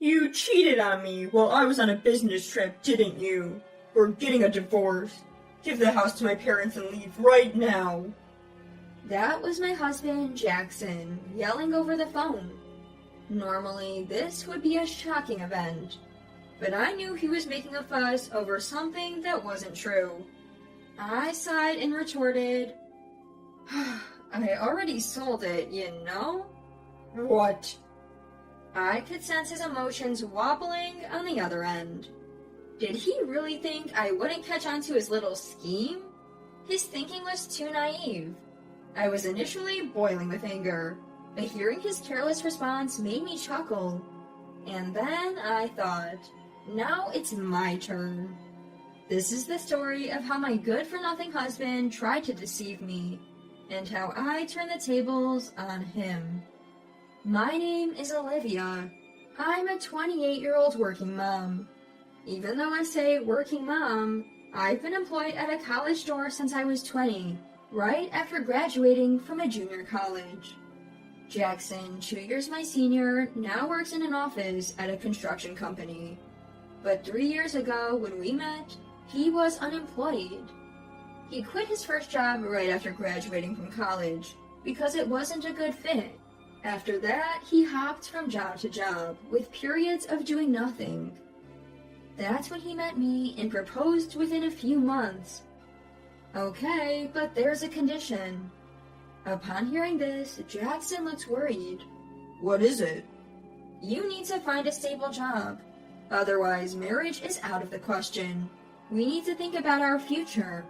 You cheated on me while I was on a business trip, didn't you? We're getting a divorce. Give the house to my parents and leave right now. That was my husband, Jackson, yelling over the phone. Normally, this would be a shocking event, but I knew he was making a fuss over something that wasn't true. I sighed and retorted, I already sold it, you know? What? I could sense his emotions wobbling on the other end. Did he really think I wouldn't catch on to his little scheme? His thinking was too naive. I was initially boiling with anger, but hearing his careless response made me chuckle. And then I thought, now it's my turn. This is the story of how my good-for-nothing husband tried to deceive me, and how I turned the tables on him. My name is Olivia. I'm a 28-year-old working mom. Even though I say working mom, I've been employed at a college store since I was 20, right after graduating from a junior college. Jackson, 2 years my senior, now works in an office at a construction company. But 3 years ago, when we met, he was unemployed. He quit his first job right after graduating from college because it wasn't a good fit. After that, he hopped from job to job, with periods of doing nothing. That's when he met me and proposed within a few months. Okay, but there's a condition. Upon hearing this, Jackson looks worried. What is it? You need to find a stable job. Otherwise, marriage is out of the question. We need to think about our future.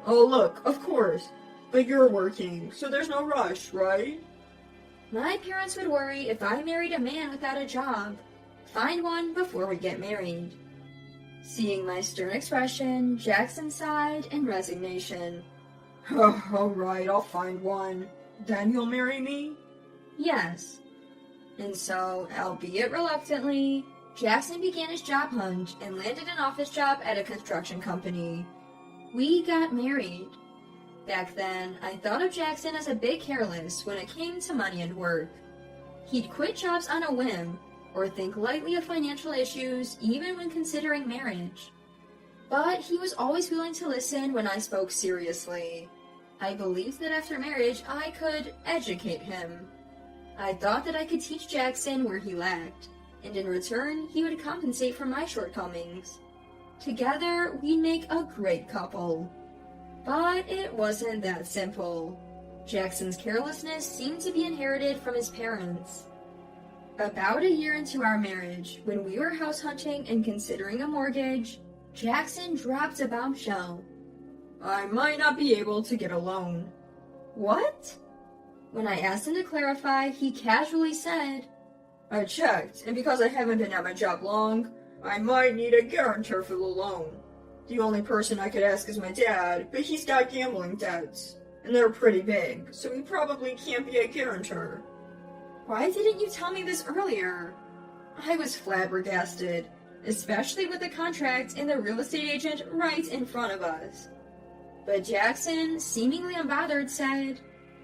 Oh, look, of course. But you're working, so there's no rush, right? My parents would worry if I married a man without a job. Find one before we get married. Seeing my stern expression, Jackson sighed in resignation. Oh, all right, I'll find one. Then you'll marry me? Yes. And so, albeit reluctantly, Jackson began his job hunt and landed an office job at a construction company. We got married. Back then, I thought of Jackson as a bit careless when it came to money and work. He'd quit jobs on a whim, or think lightly of financial issues even when considering marriage. But he was always willing to listen when I spoke seriously. I believed that after marriage I could educate him. I thought that I could teach Jackson where he lacked, and in return he would compensate for my shortcomings. Together, we'd make a great couple. But it wasn't that simple. Jackson's carelessness seemed to be inherited from his parents. About a year into our marriage, when we were house hunting and considering a mortgage, Jackson dropped a bombshell. I might not be able to get a loan. What? When I asked him to clarify, he casually said, I checked, and because I haven't been at my job long, I might need a guarantor for the loan. The only person I could ask is my dad, but he's got gambling debts, and they're pretty big, so he probably can't be a guarantor. Why didn't you tell me this earlier? I was flabbergasted, especially with the contract and the real estate agent right in front of us. But Jackson, seemingly unbothered, said,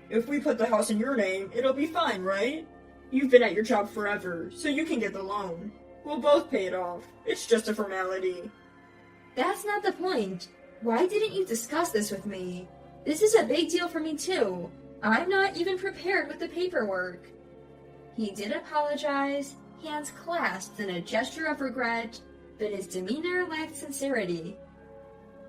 If we put the house in your name, it'll be fine, right? You've been at your job forever, so you can get the loan. We'll both pay it off. It's just a formality. That's not the point. Why didn't you discuss this with me? This is a big deal for me too. I'm not even prepared with the paperwork. He did apologize, hands clasped in a gesture of regret, but his demeanor lacked sincerity.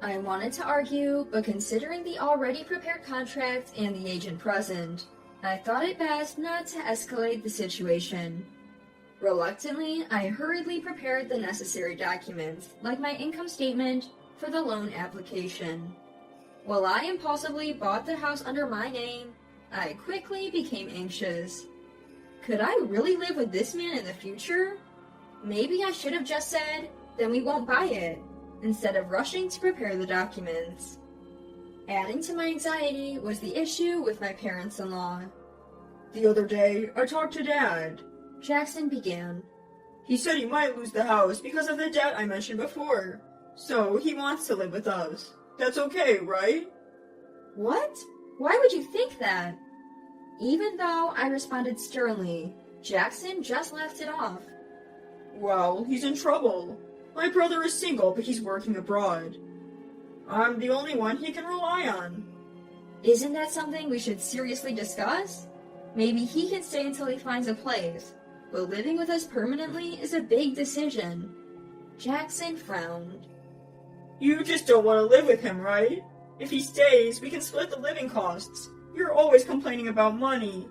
I wanted to argue, but considering the already prepared contract and the agent present, I thought it best not to escalate the situation. Reluctantly, I hurriedly prepared the necessary documents, like my income statement, for the loan application. While I impulsively bought the house under my name, I quickly became anxious. Could I really live with this man in the future? Maybe I should have just said, then we won't buy it, instead of rushing to prepare the documents. Adding to my anxiety was the issue with my parents-in-law. The other day, I talked to Dad. Jackson began. He said he might lose the house because of the debt I mentioned before, so he wants to live with us. That's okay, right? What? Why would you think that? Even though I responded sternly, Jackson just left it off. Well, he's in trouble. My brother is single, but he's working abroad. I'm the only one he can rely on. Isn't that something we should seriously discuss? Maybe he can stay until he finds a place, but living with us permanently is a big decision. Jackson frowned. You just don't want to live with him, right? If he stays, we can split the living costs. You're always complaining about money.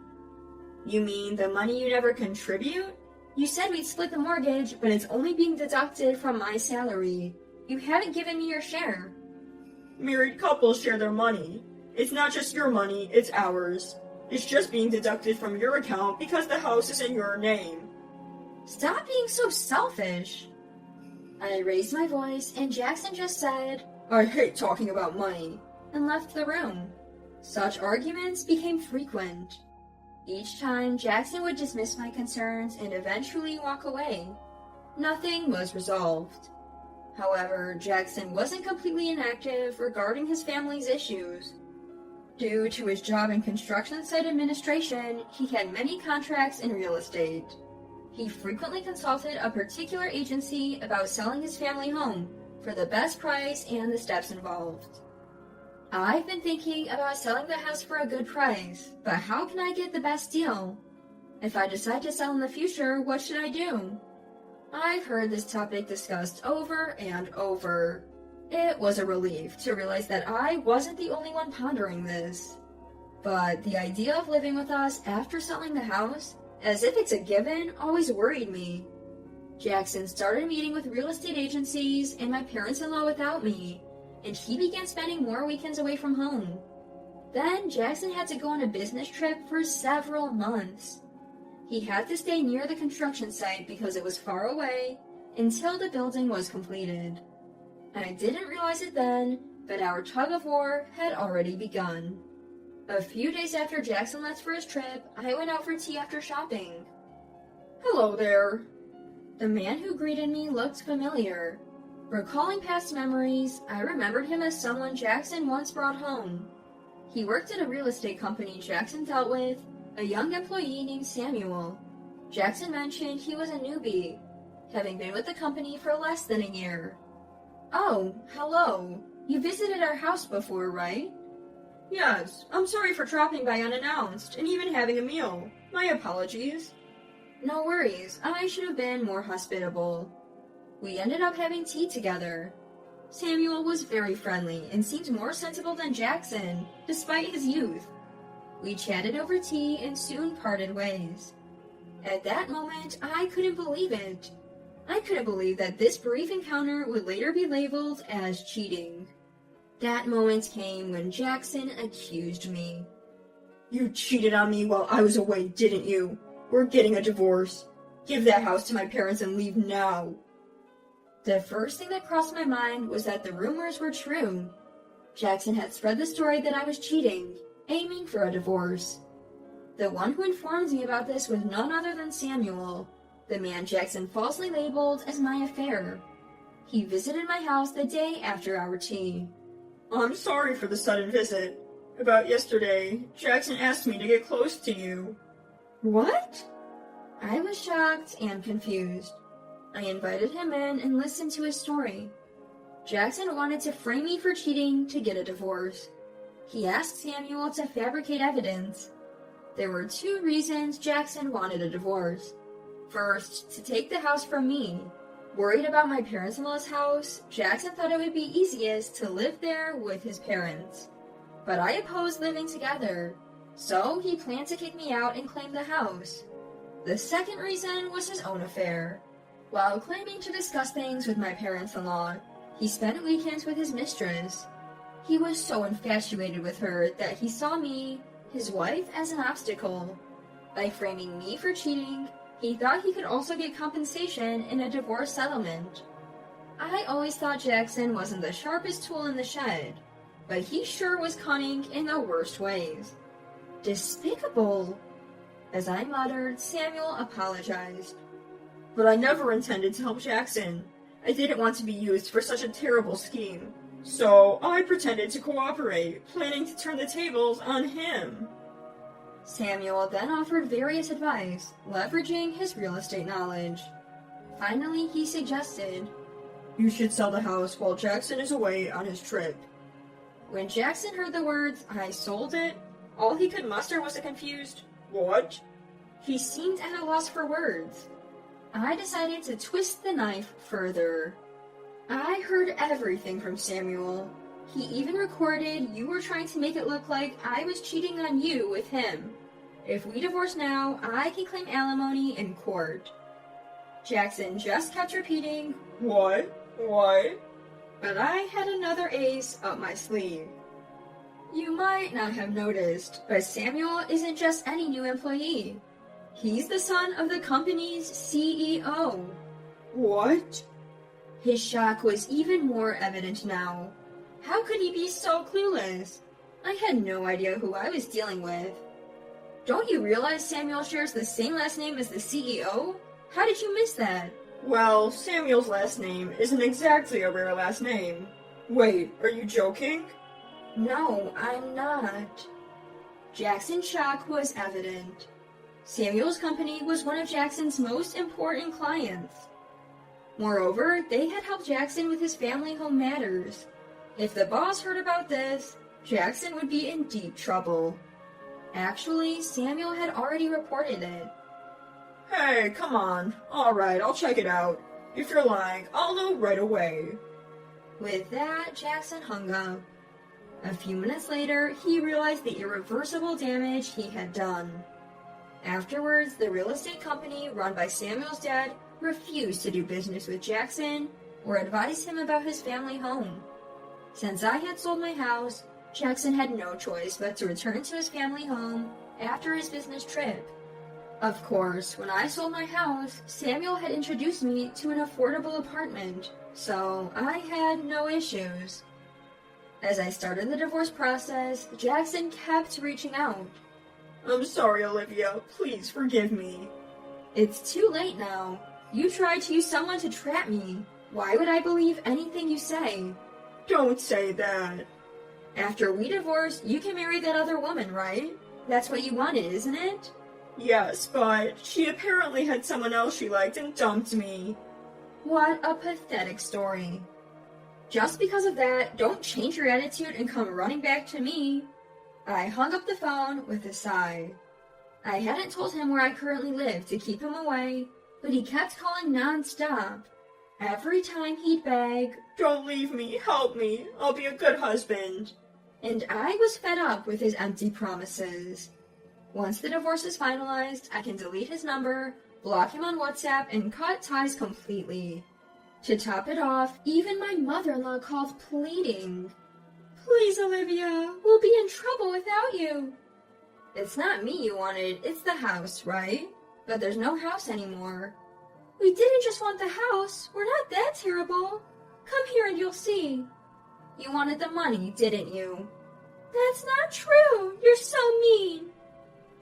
You mean the money you never contribute? You said we'd split the mortgage, but it's only being deducted from my salary. You haven't given me your share. Married couples share their money. It's not just your money, it's ours. It's just being deducted from your account because the house is in your name. Stop being so selfish. I raised my voice, and Jackson just said, I hate talking about money, and left the room. Such arguments became frequent. Each time, Jackson would dismiss my concerns and eventually walk away. Nothing was resolved. However, Jackson wasn't completely inactive regarding his family's issues. Due to his job in construction site administration, he had many contracts in real estate. He frequently consulted a particular agency about selling his family home for the best price and the steps involved. I've been thinking about selling the house for a good price, but how can I get the best deal? If I decide to sell in the future, what should I do? I've heard this topic discussed over and over. It was a relief to realize that I wasn't the only one pondering this. But the idea of living with us after selling the house, as if it's a given, always worried me. Jackson started meeting with real estate agencies and my parents-in-law without me, and he began spending more weekends away from home. Then Jackson had to go on a business trip for several months. He had to stay near the construction site because it was far away until the building was completed. I didn't realize it then, but our tug-of-war had already begun. A few days after Jackson left for his trip, I went out for tea after shopping. Hello there. The man who greeted me looked familiar. Recalling past memories, I remembered him as someone Jackson once brought home. He worked at a real estate company Jackson dealt with, a young employee named Samuel. Jackson mentioned he was a newbie, having been with the company for less than a year. Oh, hello. You visited our house before, right? Yes, I'm sorry for dropping by unannounced and even having a meal. My apologies. No worries, I should have been more hospitable. We ended up having tea together. Samuel was very friendly and seemed more sensible than Jackson, despite his youth. We chatted over tea and soon parted ways. At that moment, I couldn't believe it. I couldn't believe that this brief encounter would later be labeled as cheating. That moment came when Jackson accused me. You cheated on me while I was away, didn't you? We're getting a divorce. Give that house to my parents and leave now. The first thing that crossed my mind was that the rumors were true. Jackson had spread the story that I was cheating, aiming for a divorce. The one who informed me about this was none other than Samuel, the man Jackson falsely labeled as my affair. He visited my house the day after our tea. I'm sorry for the sudden visit. About yesterday, Jackson asked me to get close to you. What? I was shocked and confused. I invited him in and listened to his story. Jackson wanted to frame me for cheating to get a divorce. He asked Samuel to fabricate evidence. There were two reasons Jackson wanted a divorce. First, to take the house from me. Worried about my parents-in-law's house, Jackson thought it would be easiest to live there with his parents. But I opposed living together, so he planned to kick me out and claim the house. The second reason was his own affair. While claiming to discuss things with my parents-in-law, he spent weekends with his mistress. He was so infatuated with her that he saw me, his wife, as an obstacle. By framing me for cheating, he thought he could also get compensation in a divorce settlement. I always thought Jackson wasn't the sharpest tool in the shed, but he sure was cunning in the worst ways. Despicable! As I muttered, Samuel apologized. But I never intended to help Jackson. I didn't want to be used for such a terrible scheme. So I pretended to cooperate, planning to turn the tables on him. Samuel then offered various advice, leveraging his real estate knowledge. Finally, he suggested, "You should sell the house while Jackson is away on his trip." When Jackson heard the words, "I sold it," all he could muster was a confused, "What?" He seemed at a loss for words. I decided to twist the knife further. "I heard everything from Samuel. He even recorded you were trying to make it look like I was cheating on you with him. If we divorce now, I can claim alimony in court." Jackson just kept repeating, "What? What?" But I had another ace up my sleeve. You might not have noticed, but Samuel isn't just any new employee. He's the son of the company's CEO. What? His shock was even more evident now. How could he be so clueless? I had no idea who I was dealing with. Don't you realize Samuel shares the same last name as the CEO? How did you miss that? Well, Samuel's last name isn't exactly a rare last name. Wait, are you joking? No, I'm not. Jackson's shock was evident. Samuel's company was one of Jackson's most important clients. Moreover, they had helped Jackson with his family home matters. If the boss heard about this, Jackson would be in deep trouble. Actually, Samuel had already reported it. Hey, come on. Alright, I'll check it out. If you're lying, I'll know right away. With that, Jackson hung up. A few minutes later, he realized the irreversible damage he had done. Afterwards, the real estate company run by Samuel's dad refused to do business with Jackson or advise him about his family home. Since I had sold my house, Jackson had no choice but to return to his family home after his business trip. Of course, when I sold my house, Samuel had introduced me to an affordable apartment, so I had no issues. As I started the divorce process, Jackson kept reaching out. I'm sorry, Olivia. Please forgive me. It's too late now. You tried to use someone to trap me. Why would I believe anything you say? Don't say that. After we divorce, you can marry that other woman, right? That's what you wanted, isn't it? Yes, but she apparently had someone else she liked and dumped me. What a pathetic story. Just because of that, don't change your attitude and come running back to me. I hung up the phone with a sigh. I hadn't told him where I currently lived to keep him away, but he kept calling non-stop. Every time he'd beg, "Don't leave me, help me, I'll be a good husband." And I was fed up with his empty promises. Once the divorce is finalized, I can delete his number, block him on WhatsApp, and cut ties completely. To top it off, even my mother-in-law called pleading. Please, Olivia, we'll be in trouble without you. It's not me you wanted, it's the house, right? But there's no house anymore. We didn't just want the house, we're not that terrible. Come here and you'll see. You wanted the money, didn't you? That's not true, you're so mean.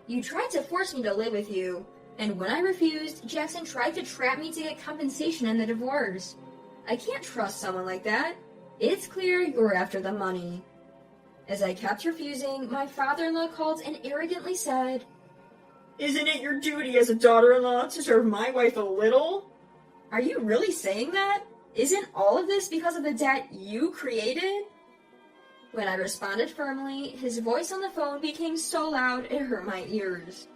You tried to force me to live with you, and when I refused, Jackson tried to trap me to get compensation in the divorce. I can't trust someone like that. It's clear you're after the money. As I kept refusing, my father-in-law called and arrogantly said, Isn't it your duty as a daughter-in-law to serve my wife a little? Are you really saying that? Isn't all of this because of the debt you created? When I responded firmly, his voice on the phone became so loud it hurt my ears.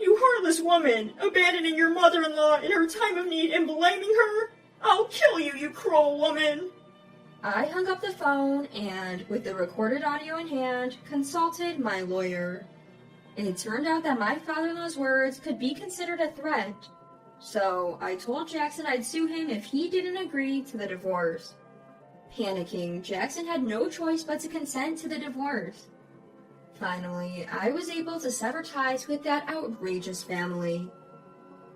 You heartless woman, abandoning your mother-in-law in her time of need and blaming her? I'll kill you, you cruel woman! I hung up the phone and, with the recorded audio in hand, consulted my lawyer. It turned out that my father-in-law's words could be considered a threat, so I told Jackson I'd sue him if he didn't agree to the divorce. Panicking, Jackson had no choice but to consent to the divorce. Finally, I was able to sever ties with that outrageous family.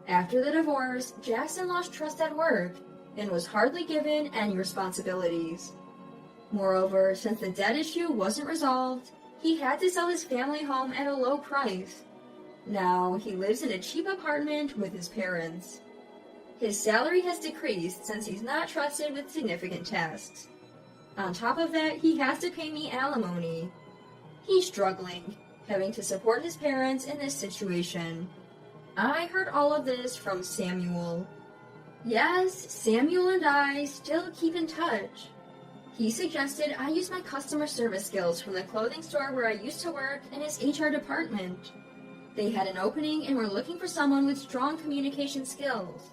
After the divorce, Jackson lost trust at work and was hardly given any responsibilities. Moreover, since the debt issue wasn't resolved, he had to sell his family home at a low price. Now, he lives in a cheap apartment with his parents. His salary has decreased since he's not trusted with significant tasks. On top of that, he has to pay me alimony. He's struggling, having to support his parents in this situation. I heard all of this from Samuel. Yes, Samuel and I still keep in touch. He suggested I use my customer service skills from the clothing store where I used to work in his HR department. They had an opening and were looking for someone with strong communication skills.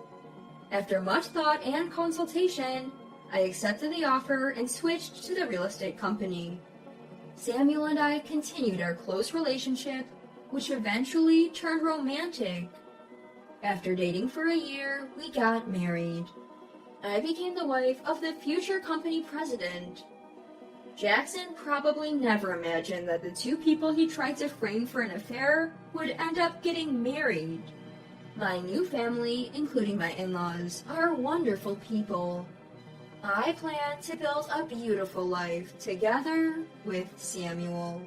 After much thought and consultation, I accepted the offer and switched to the real estate company. Samuel and I continued our close relationship, which eventually turned romantic. After dating for a year, we got married. I became the wife of the future company president. Jackson probably never imagined that the two people he tried to frame for an affair would end up getting married. My new family, including my in-laws, are wonderful people. I plan to build a beautiful life together with Samuel.